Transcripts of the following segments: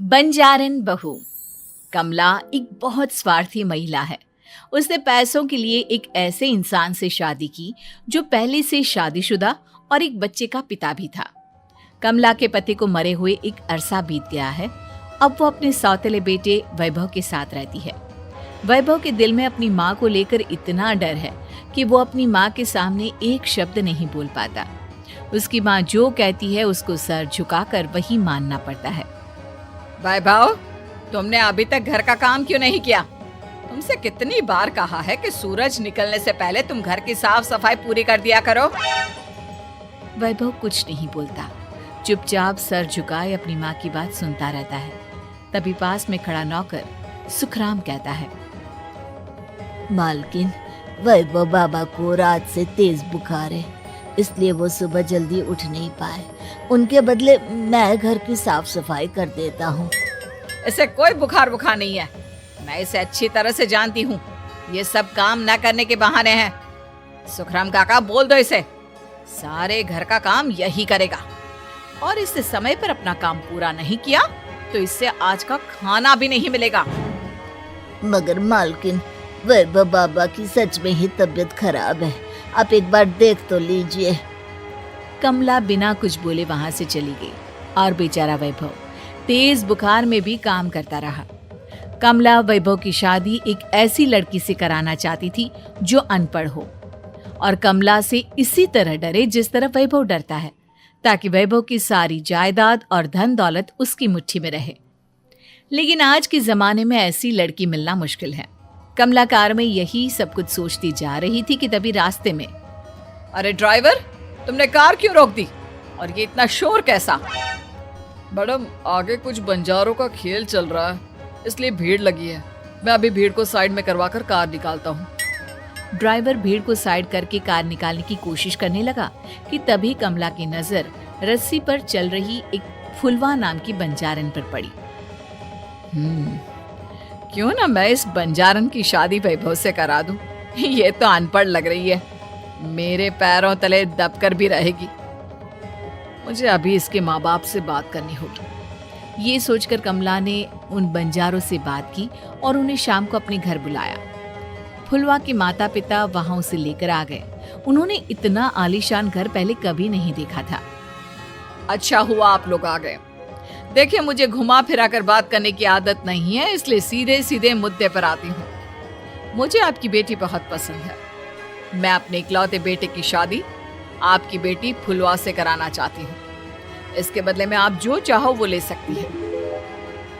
बंजारन बहू। कमला एक बहुत स्वार्थी महिला है। उसने पैसों के लिए एक ऐसे इंसान से शादी की जो पहले से शादीशुदा और एक बच्चे का पिता भी था। कमला के पति को मरे हुए एक अरसा बीत गया है। अब वो अपने सौतेले बेटे वैभव के साथ रहती है। वैभव के दिल में अपनी माँ को लेकर इतना डर है कि वो अपनी माँ के सामने एक शब्द नहीं बोल पाता। उसकी माँ जो कहती है उसको सर झुकाकर वही मानना पड़ता है। वैभव, तुमने अभी तक घर का काम क्यों नहीं किया? तुमसे कितनी बार कहा है कि सूरज निकलने से पहले तुम घर की साफ सफाई पूरी कर दिया करो। वैभव कुछ नहीं बोलता, चुपचाप सर झुकाए अपनी माँ की बात सुनता रहता है। तभी पास में खड़ा नौकर सुखराम कहता है, मालकिन, वैभव बाबा को रात से तेज बुखार है, इसलिए वो सुबह जल्दी उठ नहीं पाए। उनके बदले मैं घर की साफ सफाई कर देता हूँ। इसे कोई बुखार नहीं है। मैं इसे अच्छी तरह से जानती हूँ। ये सब काम न करने के बहाने हैं। सुखराम काका, बोल दो इसे, सारे घर का काम यही करेगा। और इससे समय पर अपना काम पूरा नहीं किया तो इससे आज का खाना भी नहीं मिलेगा। मगर मालकिन, वैभव बाबा की सच में ही तबीयत खराब है, आप एक बार देख तो लीजिए। कमला बिना कुछ बोले वहां से चली गई और बेचारा वैभव तेज बुखार में भी काम करता रहा। कमला वैभव की शादी एक ऐसी लड़की से कराना चाहती थी जो अनपढ़ हो और कमला से इसी तरह डरे जिस तरह वैभव डरता है, ताकि वैभव की सारी जायदाद और धन दौलत उसकी मुट्ठी में रहे। लेकिन आज के जमाने में ऐसी लड़की मिलना मुश्किल है। कमला कार में यही सब कुछ सोचती जा रही थी कि तभी रास्ते में, अरे ड्राइवर, तुमने कार क्यों रोक दी? और ये इतना शोर कैसा? मैडम, आगे कुछ बंजारों का खेल चल रहा है, इसलिए भीड़ लगी है। मैं अभी भीड़ को साइड में करवाकर कार निकालता हूँ। ड्राइवर भीड़ को साइड करके कार निकालने की कोशिश करने लगा कि तभी कमला की नजर रस्सी पर चल रही एक फुलवा नाम की बंजारन पर पड़ी। क्यों ना मैं इस बंजारन की शादी वैभव से करा दूं? ये तो अनपढ़ लग रही है, मेरे पैरों तले दबकर भी रहेगी। मुझे अभी इसके माँ बाप से बात करनी होगी। ये सोचकर कमला ने उन बंजारों से बात की और उन्हें शाम को अपने घर बुलाया। फुलवा के माता पिता वहां उसे लेकर आ गए। उन्होंने इतना आलीशान घर पहले कभी नहीं देखा था। अच्छा हुआ आप लोग आ गए। देखिए, मुझे घुमा फिरा कर बात करने की आदत नहीं है, इसलिए सीधे सीधे मुद्दे पर आती हूँ। मुझे आपकी बेटी बहुत पसंद है। मैं अपने इकलौते बेटे की शादी आपकी बेटी फुलवा से कराना चाहती हूँ। इसके बदले में आप जो चाहो वो ले सकती है।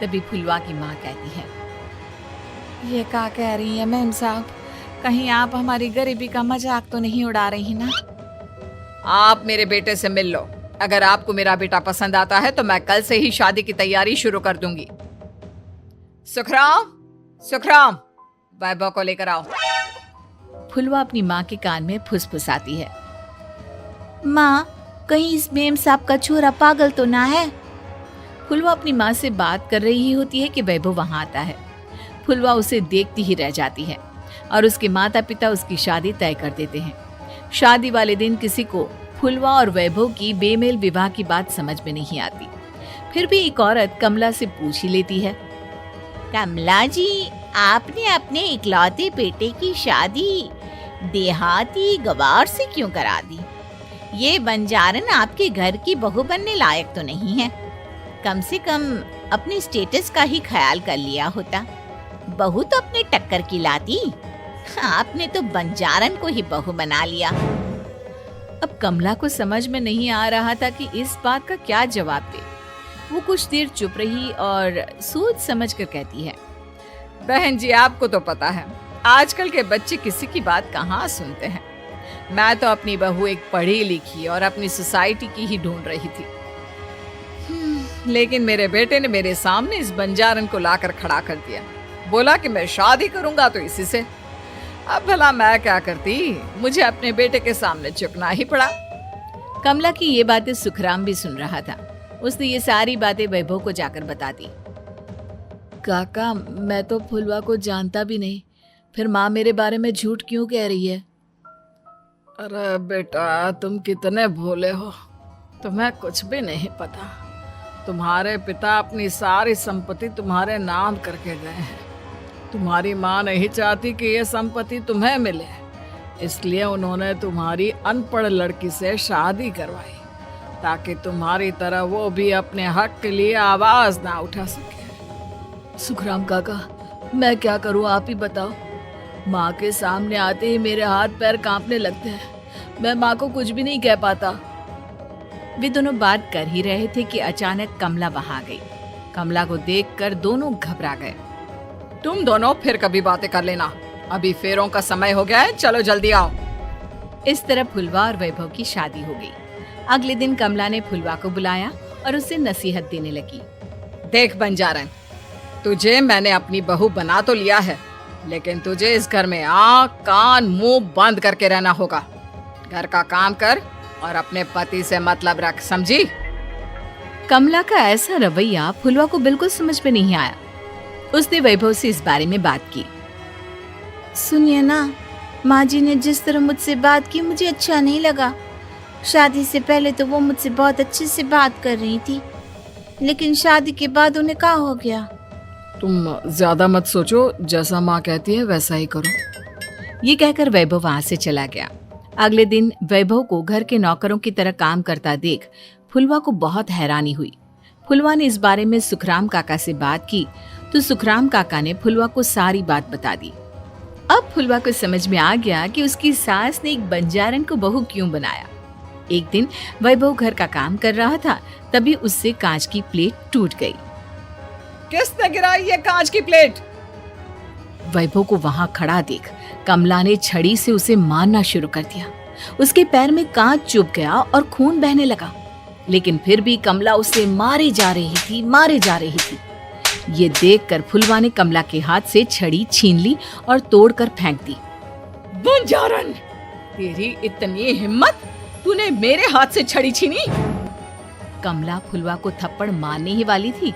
तभी फुलवा की माँ कहती है, ये क्या कह रही है मैम साहब? कहीं आप हमारी गरीबी का मजाक तो नहीं उड़ा रही ना? आप मेरे बेटे से मिल लो। अगर आपको मेरा बेटा पसंद आता है तो मैं कल से ही शादी की तैयारी शुरू कर दूंगी। सुखराम, वैभव को लेकर आओ। फुलवा अपनी माँ के कान में फुसफुसाती है, माँ, कहीं इस मेम साहब का छोरा पागल तो ना है? फुलवा अपनी माँ से बात कर रही होती है कि वैभव वहां आता है। फुलवा उसे देखती ही रह जाती है और उसके माता पिता उसकी शादी तय कर देते हैं। शादी वाले दिन किसी को फुलवा और वैभव की बेमेल विवाह की बात समझ में नहीं आती। फिर भी एक औरत कमला से पूछ ही लेती है, कमला जी, आपने अपने इकलौते बेटे की शादी देहाती गवार से क्यों करा दी? ये बंजारन आपके घर की बहू बनने लायक तो नहीं है। कम से कम अपने स्टेटस का ही ख्याल कर लिया होता। बहू तो अपने टक्कर की लाती, आपने तो बंजारन को ही बहू बना लिया। अब कमला को समझ में नहीं आ रहा था कि इस बात का क्या जवाब दे। वो कुछ देर चुप रही और सोच समझ कर कहती है, बहन जी, आपको तो पता है आजकल के बच्चे किसी की बात कहाँ सुनते हैं। मैं तो अपनी बहू एक पढ़ी लिखी और अपनी सोसाइटी की ही ढूंढ रही थी। लेकिन मेरे बेटे ने मेरे सामने इस बंजारन को लाकर खड़ा कर दिया। बोला कि मैं शादी करूंगा तो इसी से। अब भला मैं क्या करती, मुझे अपने बेटे के सामने झुकना ही पड़ा। कमला की ये बातें सुखराम भी सुन रहा था। उसने ये सारी बातें वैभव को जाकर बता दी। काका, मैं तो फुलवा को जानता भी नहीं, फिर माँ मेरे बारे में झूठ क्यों कह रही है? अरे बेटा, तुम कितने भोले हो, तुम्हें कुछ भी नहीं पता। तुम्हारे पिता अपनी सारी संपत्ति तुम्हारे नाम करके गए हैं। तुम्हारी माँ नहीं चाहती कि ये संपत्ति तुम्हें मिले, इसलिए उन्होंने तुम्हारी अनपढ़ लड़की से शादी करवाई ताकि तुम्हारी तरह वो भी अपने हक के लिए आवाज ना उठा सके। सुखराम काका, मैं क्या करूं, आप ही बताओ। माँ के सामने आते ही मेरे हाथ पैर कांपने लगते हैं। मैं माँ को कुछ भी नहीं कह पाता। वे दोनों बात कर ही रहे थे कि अचानक कमला वहां गई। कमला को देखकर दोनों घबरा गए। तुम दोनों फिर कभी बातें कर लेना, अभी फेरों का समय हो गया है, चलो जल्दी आओ। इस तरह फुलवा और वैभव की शादी हो गई। अगले दिन कमला ने फुलवा को बुलाया और उसे नसीहत देने लगी। देख बंजारन, तुझे मैंने अपनी बहू बना तो लिया है, लेकिन तुझे इस घर में आँख कान मुंह बंद करके रहना होगा। घर का काम कर और अपने पति से मतलब रख, समझी? कमला का ऐसा रवैया फुलवा को बिल्कुल समझ में नहीं आया। उसने वैभव से इस बारे में बात की। सुनिए ना, माँ जी ने जिस तरह मुझसे बात की मुझे अच्छा नहीं लगा। शादी से पहले तो वो मुझसे बहुत अच्छे से बात कर रही थी, लेकिन शादी के बाद उन्हें क्या हो गया? तुम ज्यादा मत सोचो, जैसा माँ कहती है वैसा ही करो। ये कहकर वैभव वहां से चला गया। अगले दिन वैभव को घर के नौकरों की तरह काम करता देख फुलवा को बहुत हैरानी हुई। फुलवा ने इस बारे में सुखराम काका से बात की तो सुखराम काका ने फुलवा को सारी बात बता दी। अब फुलवा को समझ में आ गया कि उसकी सास ने एक बंजारन को बहू क्यों बनाया। एक दिन वैभव घर का काम कर रहा था, तभी उससे कांच की प्लेट टूट गई। किसने गिराई ये कांच की प्लेट? वैभव को वहां खड़ा देख कमला ने छड़ी से उसे मारना शुरू कर दिया। उसके पैर में कांच चुभ गया और खून बहने लगा, लेकिन फिर भी कमला उसे मारे जा रही थी। ये देखकर फुलवा ने कमला के हाथ से छड़ी छीन ली और तोड़कर फेंक दी। बंजारन, तेरी इतनी हिम्मत, तूने मेरे हाथ से छड़ी छीनी? कमला फुलवा को थप्पड़ मारने ही वाली थी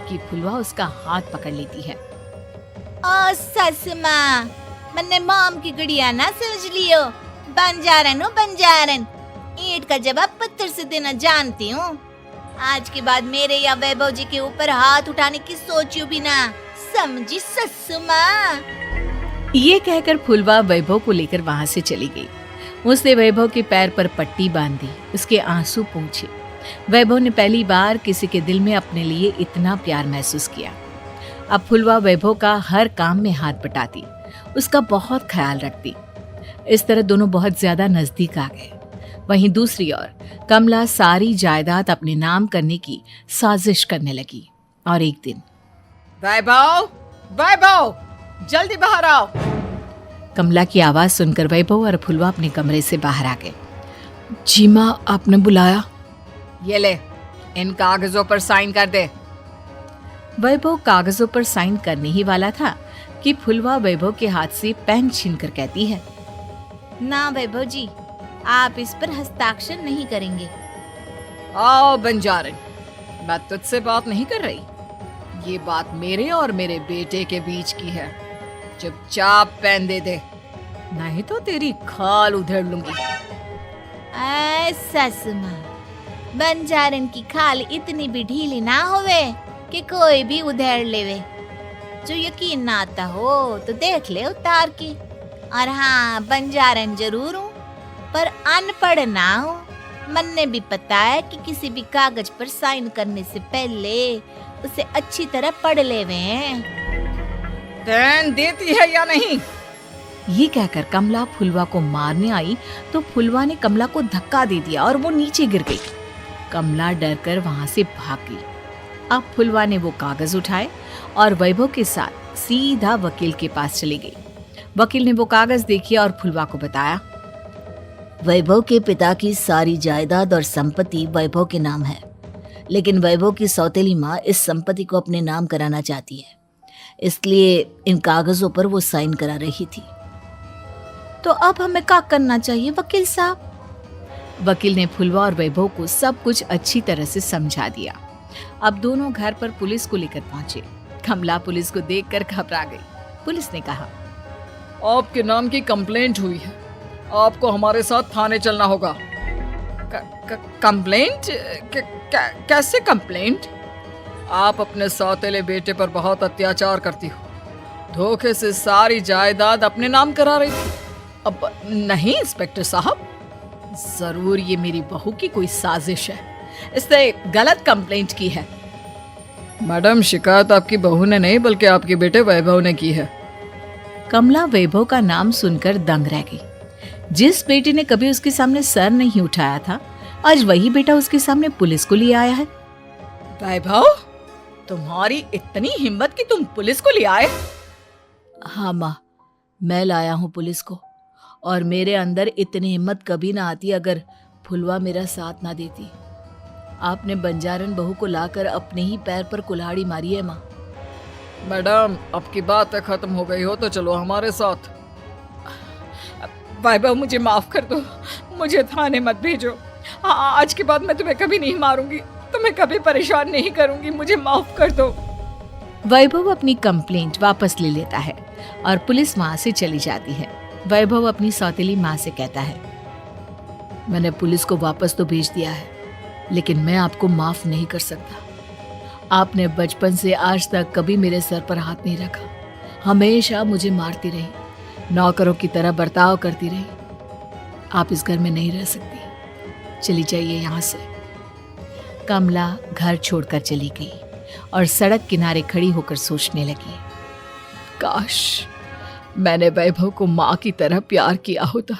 कि फुलवा उसका हाथ पकड़ लेती है। ओ सस माँ, मैंने मॉम की गुड़िया ना समझ लियो। बंजारन हो बंजारन, ईंट का जवाब पत्थर से देना जानती हूँ। आज के बाद मेरे या वैभव जी के ऊपर हाथ उठाने की सोचियो भी ना, समझी ससु माँ? ये कहकर फुलवा वैभव को लेकर वहां से चली गई। उसने वैभव के पैर पर पट्टी बांधी, उसके आंसू पोंछे। वैभव ने पहली बार किसी के दिल में अपने लिए इतना प्यार महसूस किया। अब फुलवा वैभव का हर काम में हाथ बटाती, उसका बहुत ख्याल रखती। इस तरह दोनों बहुत ज्यादा नजदीक आ गए। वहीं दूसरी ओर कमला सारी जायदाद अपने नाम करने की साजिश करने लगी। और एक दिन, वैभव, वैभव, जल्दी बाहर आओ। कमला की आवाज सुनकर वैभव और फुलवा अपने कमरे से बाहर आ गए। जी माँ, आपने बुलाया? ये ले, इन कागजों पर साइन कर दे। वैभव कागजों पर साइन करने ही वाला था कि फुलवा वैभव के हाथ से पेन छीनकर कहती है, ना वैभव जी, आप इस पर हस्ताक्षर नहीं करेंगे। आओ बंजारन, मैं तुझसे बात नहीं कर रही। ये बात मेरे और मेरे बेटे के बीच की है। चुपचाप पेन दे दे, नहीं तो तेरी खाल उधेड़ लूंगी। सस माँ, बंजारन की खाल इतनी भी ढीली ना होवे कि कोई भी उधेड़ लेवे। जो यकीन ना आता हो तो देख ले उतार के। और हाँ, बंजारन जरूर हूँ पर अनपढ़ ना हूँ। मन्ने भी पता है कि किसी भी कागज पर साइन करने से पहले उसे अच्छी तरह पढ़ लेवे हैं। पेन देती है या नहीं? ये कहकर कमला फुलवा को मारने आई तो फुलवा ने कमला को धक्का दे दिया और वो नीचे गिर गई। कमला डरकर वहां से भाग गई। अब फुलवा ने वो कागज उठाए और वैभव के साथ सीधा वकील के पास चली गई। वकील ने वो कागज देखे और फुलवा को बताया, वैभव के पिता की सारी जायदाद और संपत्ति वैभव के नाम है, लेकिन वैभव की सौतेली माँ इस संपत्ति को अपने नाम कराना चाहती है, इसलिए इन कागजों पर वो साइन करा रही थी। तो अब हमें क्या करना चाहिए वकील साहब? वकील ने फुलवा और वैभव को सब कुछ अच्छी तरह से समझा दिया। अब दोनों घर पर पुलिस को लेकर पहुंचे। कमला पुलिस को देखकर घबरा गई। पुलिस ने कहा, आपके नाम की कंप्लेंट हुई है, आपको हमारे साथ थाने चलना होगा। कंप्लेंट? कैसे कंप्लेंट? आप अपने सौतेले बेटे पर बहुत अत्याचार करती हो, धोखे से सारी जायदाद अपने नाम करा रही थी। अब नहीं इंस्पेक्टर साहब, जरूर ये मेरी बहू की कोई साजिश है, इसने गलत कंप्लेंट की है। मैडम, शिकायत आपकी बहू ने नहीं बल्कि आपके बेटे वैभव ने की है। कमला वैभव का नाम सुनकर दंग रह गई। जिस बेटे ने कभी उसके सामने सर नहीं उठाया था, आज वही बेटा उसके सामने पुलिस को लिए आया है। वैभव, तुम्हारी इतनी हिम्मत कि तुम पुलिस को ले आए? हाँ माँ, मैं लाया हूँ पुलिस को, और मेरे अंदर इतनी हिम्मत कभी ना आती अगर फुलवा मेरा साथ ना देती। आपने बंजारन बहू को लाकर अपने ही पैर पर कुल्हाड़ी मारी है माँ। मैडम, अब की बात खत्म हो गई हो तो चलो हमारे साथ। वैभव, मुझे माफ कर दो, मुझे थाने मत भेजो। आज के बाद मैं तुम्हें कभी नहीं मारूंगी, तुम्हें कभी परेशान नहीं करूंगी, मुझे माफ कर दो। वैभव अपनी कंप्लेंट वापस ले लेता है और पुलिस वहां से चली जाती है। वैभव अपनी सौतेली माँ से कहता है, मैंने पुलिस को वापस तो भेज दिया है, लेकिन मैं आपको माफ नहीं कर सकता। आपने बचपन से आज तक कभी मेरे सर पर हाथ नहीं रखा, हमेशा मुझे मारती रही, नौकरों की तरह बर्ताव करती रही। आप इस घर में नहीं रह सकती, चली जाइए यहाँ से। कमला घर छोड़कर चली गई और सड़क किनारे खड़ी होकर सोचने लगी, काश मैंने वैभव को माँ की तरह प्यार किया होता।